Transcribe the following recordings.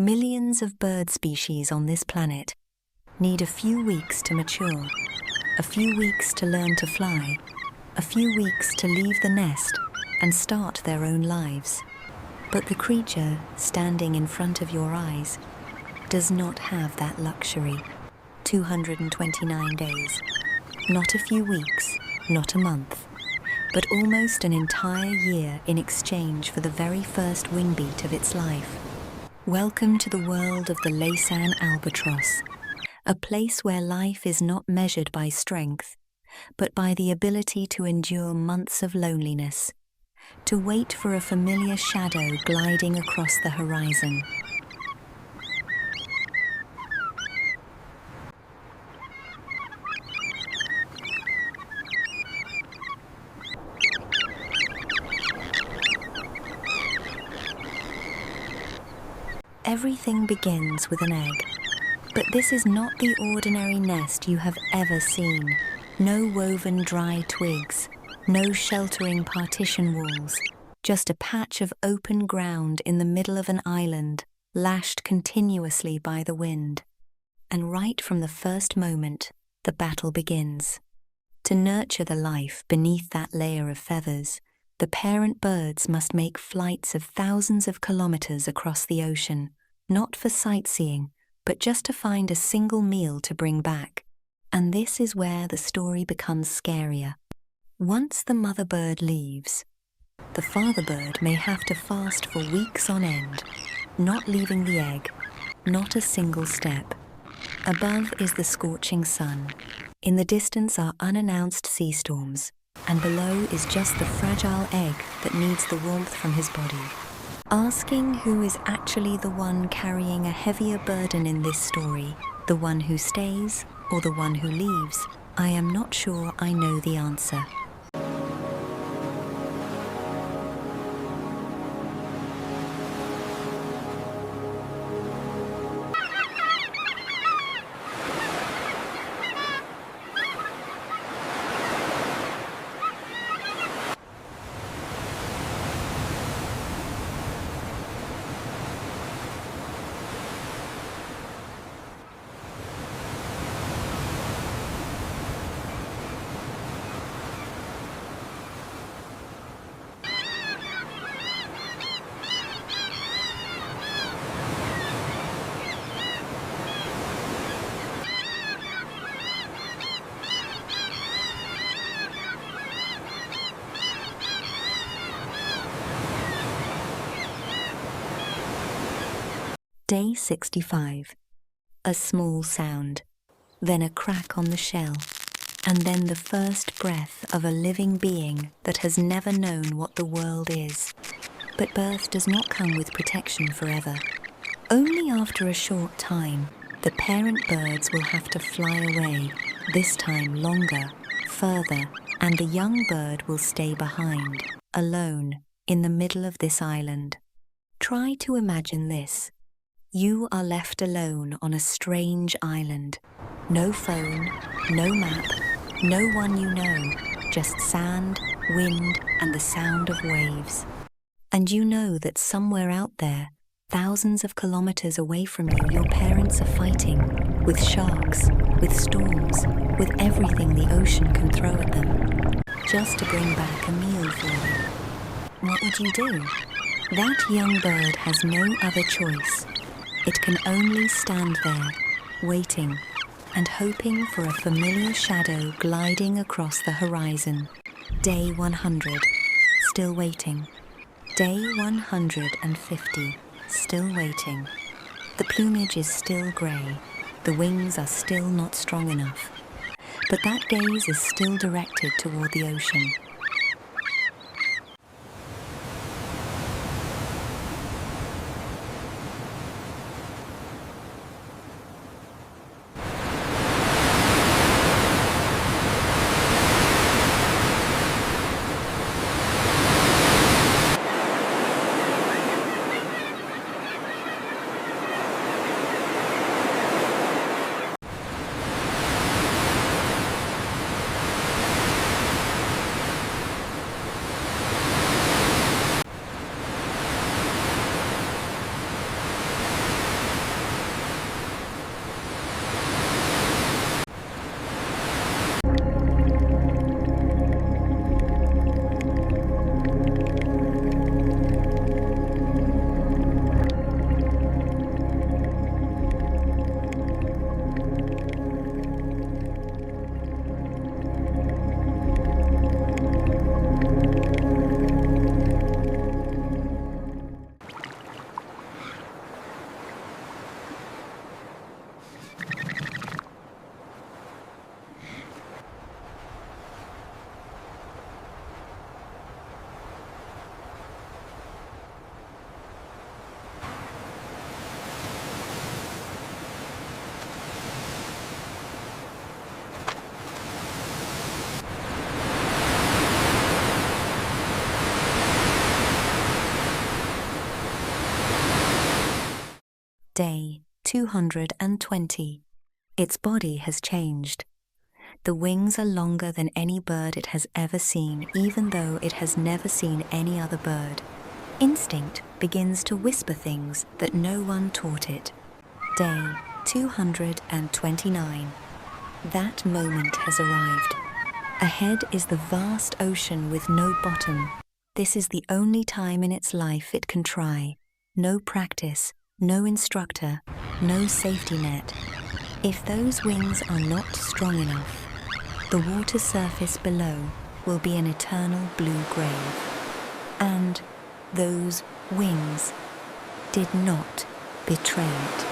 Millions of bird species on this planet need a few weeks to mature, a few weeks to learn to fly, a few weeks to leave the nest and start their own lives. But the creature standing in front of your eyes does not have that luxury. 229 days. Not a few weeks, not a month, but almost an entire year in exchange for the very first wing beat of its life. Welcome to the world of the Laysan Albatross, a place where life is not measured by strength, but by the ability to endure months of loneliness, to wait for a familiar shadow gliding across the horizon. Everything begins with an egg, but this is not the ordinary nest you have ever seen. No woven dry twigs, no sheltering partition walls, just a patch of open ground in the middle of an island, lashed continuously by the wind. And right from the first moment, the battle begins. To nurture the life beneath that layer of feathers, the parent birds must make flights of thousands of kilometers across the ocean, not for sightseeing, but just to find a single meal to bring back. And this is where the story becomes scarier. Once the mother bird leaves, the father bird may have to fast for weeks on end, not leaving the egg, not a single step. Above is the scorching sun. In the distance are unannounced sea storms, and below is just the fragile egg that needs the warmth from his body. Asking who is actually the one carrying a heavier burden in this story, the one who stays or the one who leaves, I am not sure I know the answer. Day 65. A small sound, then a crack on the shell, and then the first breath of a living being that has never known what the world is. But birth does not come with protection forever. Only after a short time, the parent birds will have to fly away, this time longer, further, and the young bird will stay behind, alone, in the middle of this island. Try to imagine this. You are left alone on a strange island. No phone, no map, no one you know, just sand, wind, and the sound of waves. And you know that somewhere out there, thousands of kilometers away from you, your parents are fighting, with sharks, with storms, with everything the ocean can throw at them, just to bring back a meal for you. What would you do? That young bird has no other choice. It can only stand there, waiting and hoping for a familiar shadow gliding across the horizon. Day 100, still waiting. Day 150, still waiting. The plumage is still grey, the wings are still not strong enough, but that gaze is still directed toward the ocean. Day 220. Its body has changed. The wings are longer than any bird it has ever seen, even though it has never seen any other bird. Instinct begins to whisper things that no one taught it. Day 229. That moment has arrived. Ahead is the vast ocean with no bottom. This is the only time in its life it can try. No practice, no instructor, no safety net. If those wings are not strong enough, the water surface below will be an eternal blue grave. And those wings did not betray it.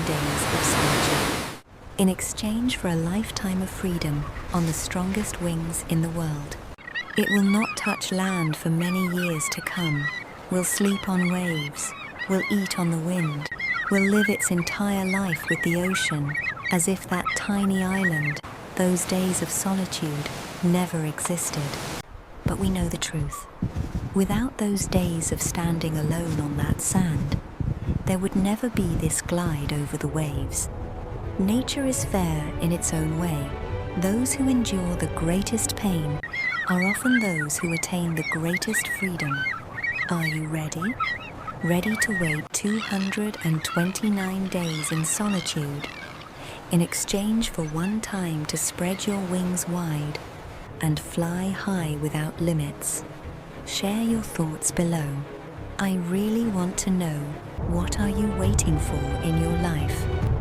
Days of Solitude. In exchange for a lifetime of freedom on the strongest wings in the world, it will not touch land for many years to come, will sleep on waves, will eat on the wind, will live its entire life with the ocean, as if that tiny island, those days of solitude, never existed. But we know the truth. Without those days of standing alone on that sand, there would never be this glide over the waves. Nature is fair in its own way. Those who endure the greatest pain are often those who attain the greatest freedom. Are you ready? Ready to wait 229 days in solitude, in exchange for one time to spread your wings wide and fly high without limits? Share your thoughts below. I really want to know, what are you waiting for in your life?